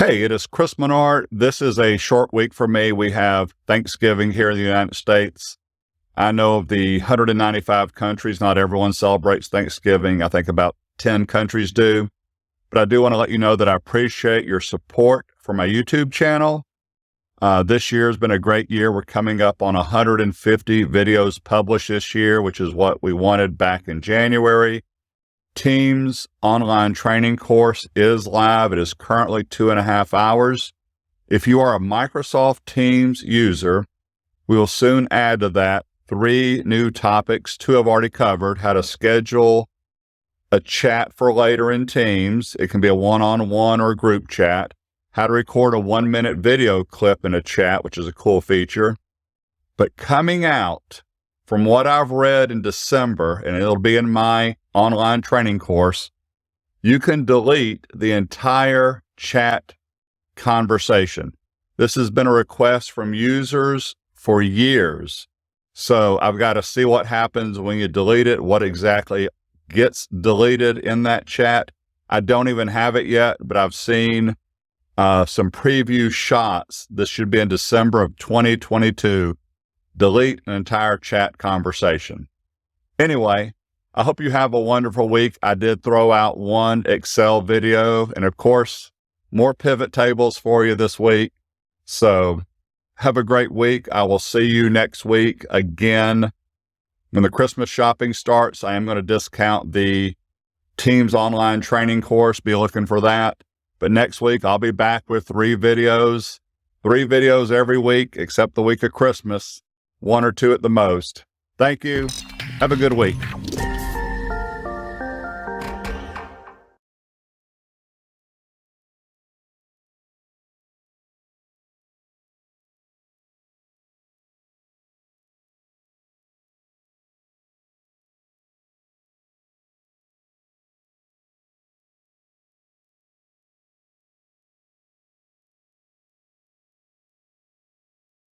Hey, it is Chris Menard. This is a short week for me. We have Thanksgiving here in the United States. I know of the 195 countries, not everyone celebrates Thanksgiving. I think about 10 countries do. But I do want to let you know that I appreciate your support for my YouTube channel. This year has been a great year. We're coming up on 150 videos published this year, which is what we wanted back in January. Teams online training course is live. It is currently 2.5 hours. If you are a Microsoft Teams user, we will soon add to that 3 new topics. 2 I've already covered: how to schedule a chat for later in Teams. It can be a one-on-one or group chat. How to record a 1-minute video clip in a chat, which is a cool feature. But coming out, from what I've read in December, and it'll be in my online training course, you can delete the entire chat conversation. This has been a request from users for years. So I've got to see what happens when you delete it, what exactly gets deleted in that chat. I don't even have it yet, but I've seen some preview shots. This should be in December of 2022. Delete an entire chat conversation. Anyway, I hope you have a wonderful week. I did throw out 1 Excel video and, of course, more pivot tables for you this week. So have a great week. I will see you next week. Again, when the Christmas shopping starts, I am going to discount the Teams online training course. Be looking for that. But next week, I'll be back with 3 videos. 3 videos every week, except the week of Christmas. 1 or 2 at the most. Thank you. Have a good week.